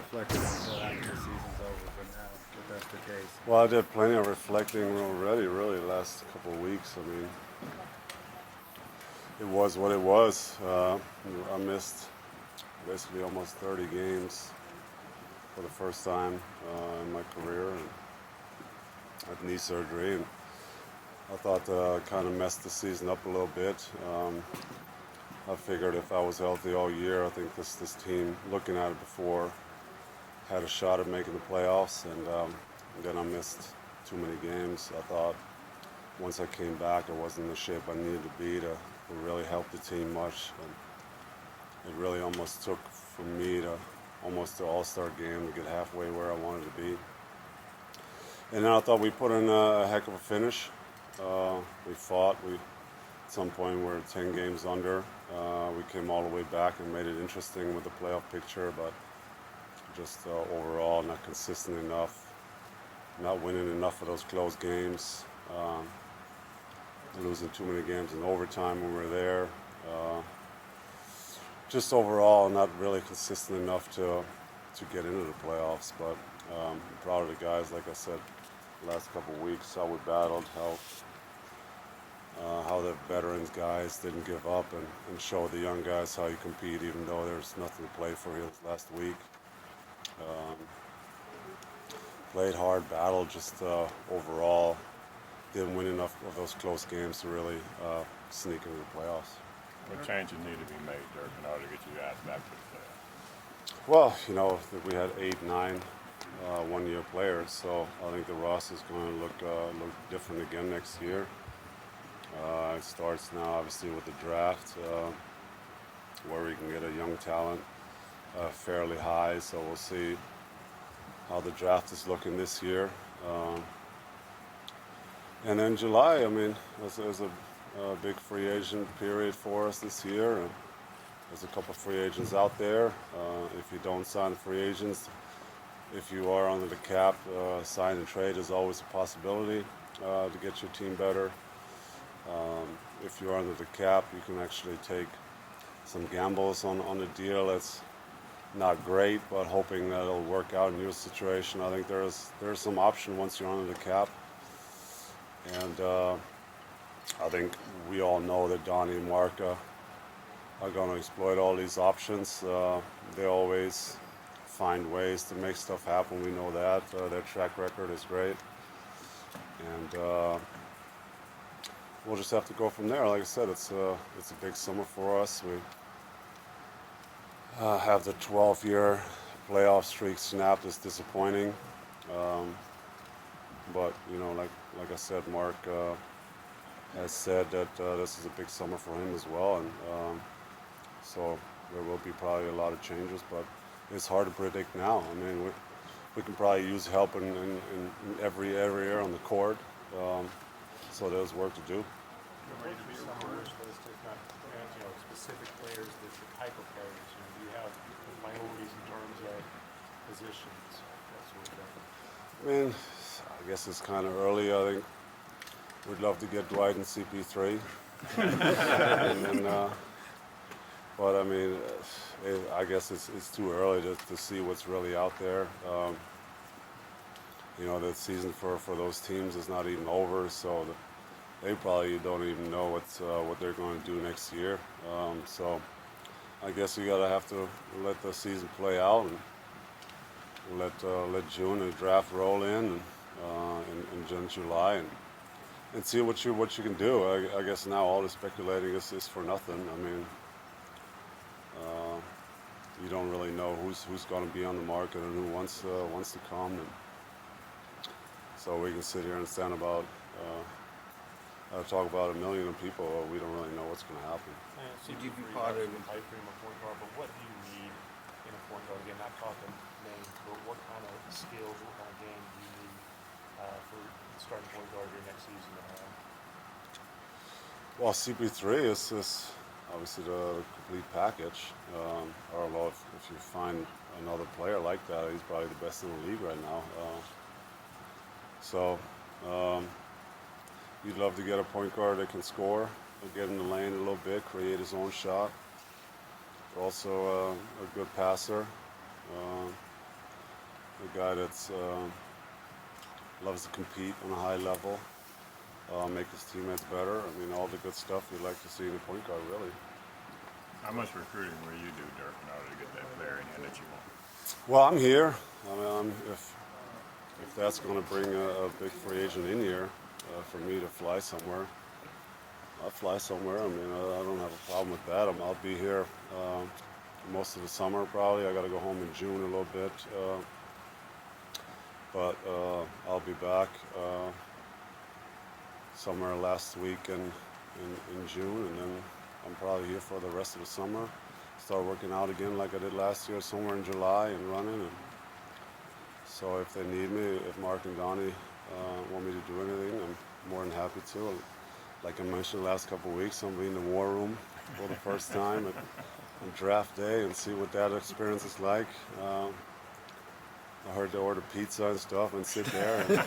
reflecting until after the season's over, but now if that's the case. Well, I did plenty of reflecting already, really, the last couple of weeks. I mean, it was what it was. I missed basically almost 30 games for the first time in my career, and had knee surgery. And I thought that I kind of messed the season up a little bit. I figured if I was healthy all year, I think this team, looking at it before, had a shot at making the playoffs, and then I missed too many games. I thought once I came back, I wasn't in the shape I needed to be to really help the team much. And it really almost took for me to almost the All-Star game to get halfway where I wanted to be. And then I thought we put in a heck of a finish. We fought. At some point we were 10 games under. We came all the way back and made it interesting with the playoff picture, but just overall not consistent enough, not winning enough of those close games, losing too many games in overtime when we were there. Just overall not really consistent enough to get into the playoffs, but I'm proud of the guys, like I said, the last couple of weeks, how we battled, how the veterans guys didn't give up and show the young guys how you compete even though there's nothing to play for here this last week. Played hard, battled, just overall didn't win enough of those close games to really sneak into the playoffs. What changes need to be made, Dirk, in order to get you guys back to the playoffs? Well, we had 8, 9 one-year players, so I think the roster is going to look different again next year. It starts now, obviously, with the draft, where we can get a young talent fairly high. So we'll see how the draft is looking this year. And then July, I mean, there's a big free agent period for us this year. And there's a couple of free agents out there. If you don't sign free agents, if you are under the cap, sign and trade is always a possibility to get your team better. If you're under the cap, you can actually take some gambles on the deal. That's not great, but hoping that it'll work out in your situation. I think there's some option once you're under the cap. And I think we all know that Donnie and Mark are going to exploit all these options. They always find ways to make stuff happen. We know that. Their track record is great. And we'll just have to go from there. Like I said, it's a big summer for us. We have the 12-year playoff streak snapped. It's disappointing, but like I said, Mark has said that this is a big summer for him as well, and so there will be probably a lot of changes. But it's hard to predict now. I mean, we can probably use help in every area on the court. So there's work to do. Specific players, the type of players. Do you have priorities in terms of positions, that sort of thing? I mean, I guess it's kind of early. I think we'd love to get Dwight and CP3. and then, but I mean, I guess it's too early to see what's really out there. The season for those teams is not even over, so they probably don't even know what they're going to do next year. So I guess you gotta have to let the season play out and let June and the draft roll in and June, July, and see what you can do. I guess now all the speculating is for nothing. I mean, you don't really know who's going to be on the market and who wants to come. And so we can sit here and stand about. Talk about a million people, we don't really know what's going to happen. So you part of the pipe dream of point guard, but what do you need in a point guard? Again, not talking names, but what kind of skills, what kind of game do you need for starting point guard your next season? Well, CP3 is obviously the complete package. I don't know if you find another player like that, he's probably the best in the league right now. You'd love to get a point guard that can score, get in the lane a little bit, create his own shot. Also a good passer. a guy that's loves to compete on a high level, make his teammates better. I mean, all the good stuff you'd like to see in a point guard, really. How much recruiting will you do, Dirk, in order to get that player in here that you want? Well, I'm here. I mean, if that's going to bring a big free agent in here for me to fly somewhere, I'll fly somewhere. I mean, I don't have a problem with that. I'll be here most of the summer probably. I got to go home in June a little bit, but I'll be back somewhere last week in June, and then I'm probably here for the rest of the summer. Start working out again like I did last year, somewhere in July, and running. And so if they need me, if Mark and Donnie want me to do anything, I'm more than happy to. Like I mentioned the last couple of weeks, I'm in the war room for the first time on draft day and see what that experience is like. I heard they order pizza and stuff and sit there and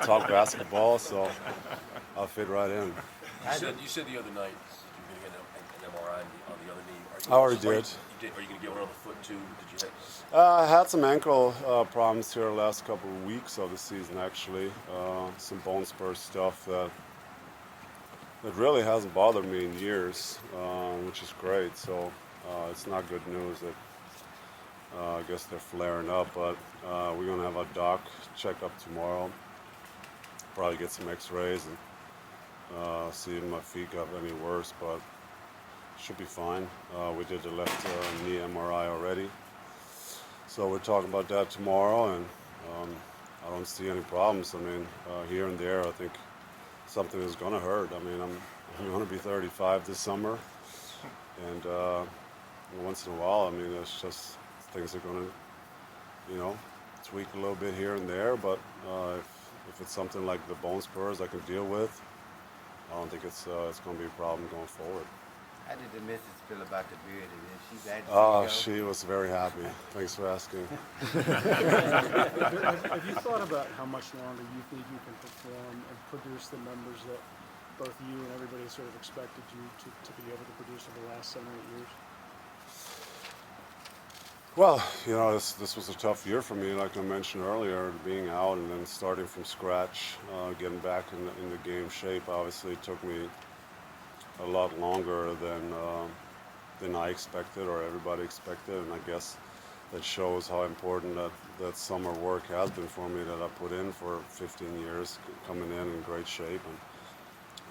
talk basketball, so I'll fit right in. You said the other night you're going to get an MRI on the other knee. I already did. Are you going to get one on the foot too? Did you? I had some ankle problems here the last couple of weeks of the season, actually. Some bone spur stuff that really hasn't bothered me in years, which is great. So it's not good news that I guess they're flaring up, but we're going to have a doc check up tomorrow. Probably get some x-rays and see if my feet got any worse, but should be fine. We did the left knee MRI already. So we're talking about that tomorrow, and I don't see any problems. I mean, here and there, I think something is going to hurt. I mean, I'm going to be 35 this summer, and once in a while, I mean, it's just things are going to, tweak a little bit here and there. But if it's something like the bone spurs I can deal with, I don't think it's going to be a problem going forward. How did the missus feel about the beard? Is she glad to see you She was very happy. Thanks for asking. Have you thought about how much longer you think you can perform and produce the numbers that both you and everybody sort of expected you to be able to produce over the last 7 or 8 years? Well, this was a tough year for me, like I mentioned earlier, being out and then starting from scratch, getting back in the game shape. Obviously, it took me a lot longer than I expected or everybody expected, and I guess that shows how important that summer work has been for me that I put in for 15 years, coming in great shape.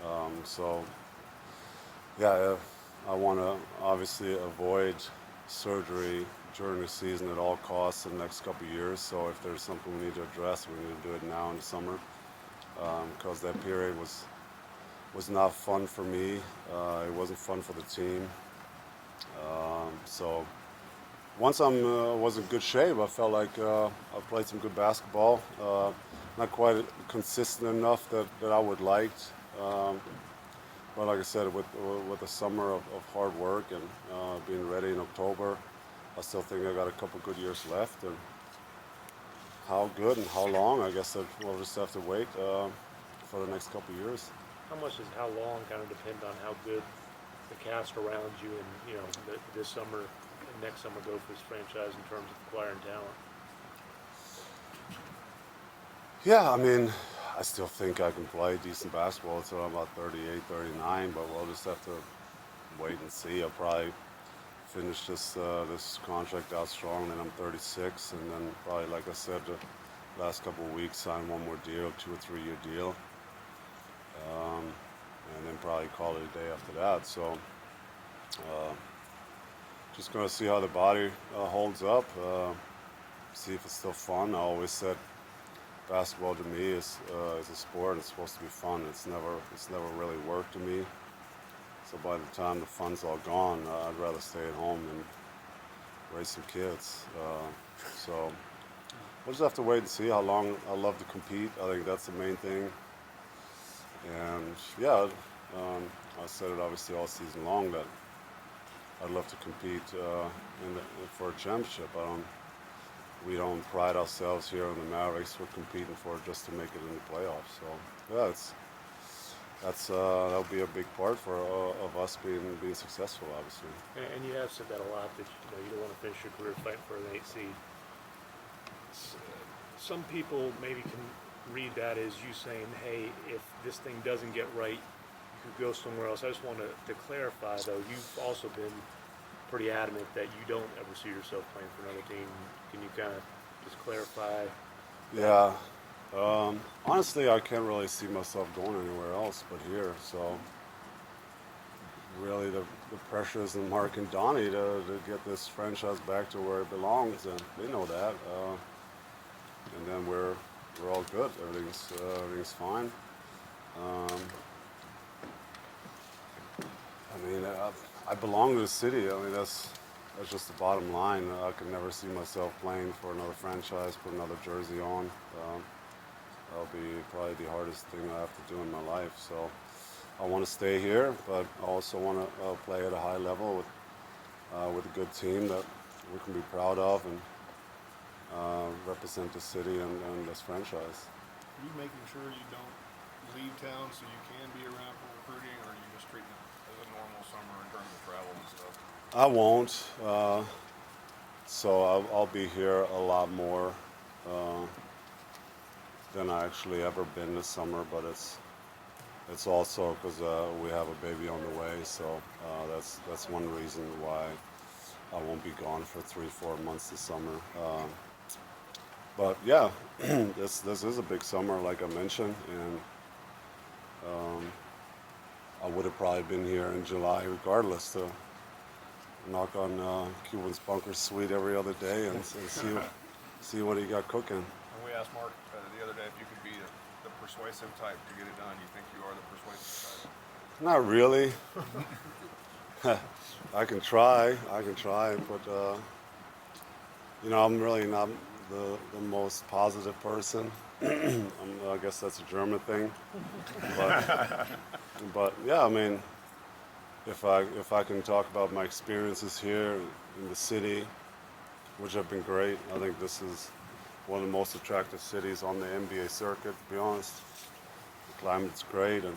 And so, yeah, I want to obviously avoid surgery during the season at all costs in the next couple of years. So if there's something we need to address, we need to do it now in the summer, because that period was not fun for me. It wasn't fun for the team. So once I was in good shape, I felt like I played some good basketball. Not quite consistent enough that I would like. But like I said, with the summer of hard work and being ready in October, I still think I got a couple good years left. And how good and how long, I guess we'll just have to wait for the next couple years. How much does how long kind of depend on how good the cast around you and this summer and next summer go for this franchise in terms of acquiring talent? Yeah, I mean, I still think I can play decent basketball until I'm about 38, 39, but we'll just have to wait and see. I'll probably finish this contract out strong, then I'm 36, and then probably, like I said, the last couple of weeks, sign one more deal, 2 or 3 year deal. And then probably call it a day after that. So just going to see how the body holds up, see if it's still fun. I always said basketball to me is a sport. It's supposed to be fun. It's never really work to me. So by the time the fun's all gone, I'd rather stay at home and raise some kids. So we'll just have to wait and see how long I love to compete. I think that's the main thing. And yeah, I said it obviously all season long that I'd love to compete for a championship. We don't pride ourselves here in the Mavericks. We're competing for it just to make it in the playoffs. So yeah, that'll be a big part of us being successful, obviously. And you have said that a lot, that you don't want to finish your career fighting for an 8 seed. some people maybe can read that as you saying, hey, if this thing doesn't get right, you could go somewhere else. I just want to clarify, though, you've also been pretty adamant that you don't ever see yourself playing for another team. Can you kind of just clarify? Yeah. Honestly, I can't really see myself going anywhere else but here. So really the pressure is on Mark and Donnie to get this franchise back to where it belongs, and they know that. And then we're all good. Everything's fine. I mean, I belong to the city. I mean, that's just the bottom line. I could never see myself playing for another franchise, put another jersey on. That'll be probably the hardest thing I have to do in my life. So I want to stay here, but I also want to play at a high level with a good team that we can be proud of and represent the city and this franchise. Are you making sure you don't leave town so you can be around for recruiting, or are you just treating it as a normal summer in terms of travel and stuff? I won't. So I'll be here a lot more than I actually ever been this summer, but it's also because we have a baby on the way, so that's one reason why I won't be gone for 3-4 months this summer. But yeah, this is a big summer, like I mentioned, and I would have probably been here in July regardless to knock on Cuban's bunker suite every other day and see what he got cooking. And we asked Mark the other day if you could be the persuasive type to get it done. You think you are the persuasive type? Not really. I can try, but I'm really not the most positive person. I guess that's a German thing. But yeah, I mean, if I can talk about my experiences here in the city, which have been great, I think this is one of the most attractive cities on the NBA circuit, to be honest. The climate's great, and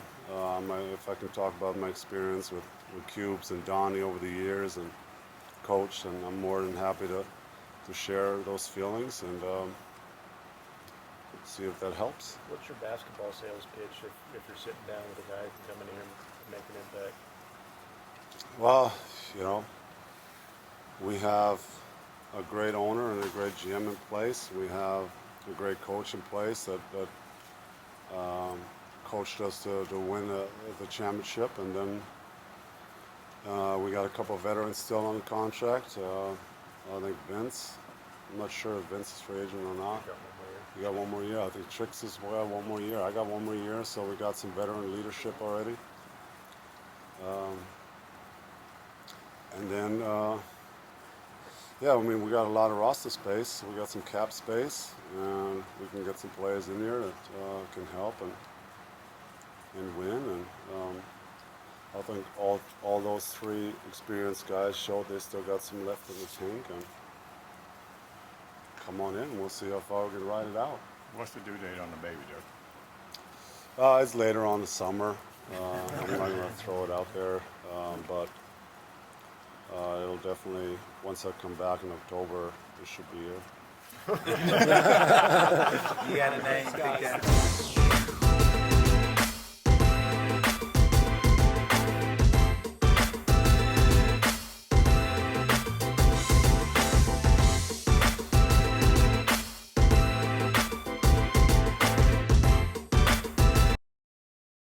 if I can talk about my experience with Cubes and Donnie over the years and coached, and I'm more than happy to share those feelings and see if that helps. What's your basketball sales pitch if you're sitting down with a guy who can come in here and make an impact? Well, we have a great owner and a great GM in place. We have a great coach in place that coached us to win the championship, and then we got a couple of veterans still on the contract. I think Vince. I'm not sure if Vince is free agent or not. You got one more year. I think Trix as well, one more year. I got one more year, so we got some veteran leadership already. And then, I mean, we got a lot of roster space. We got some cap space, and we can get some players in here that can help and win. And I think all those three experienced guys showed they still got some left in the tank. And come on in, we'll see how far we can ride it out. What's the due date on the baby, Dirk? It's later on the summer. I'm not going to throw it out there, but it'll definitely, once I come back in October, it should be here. You got a name?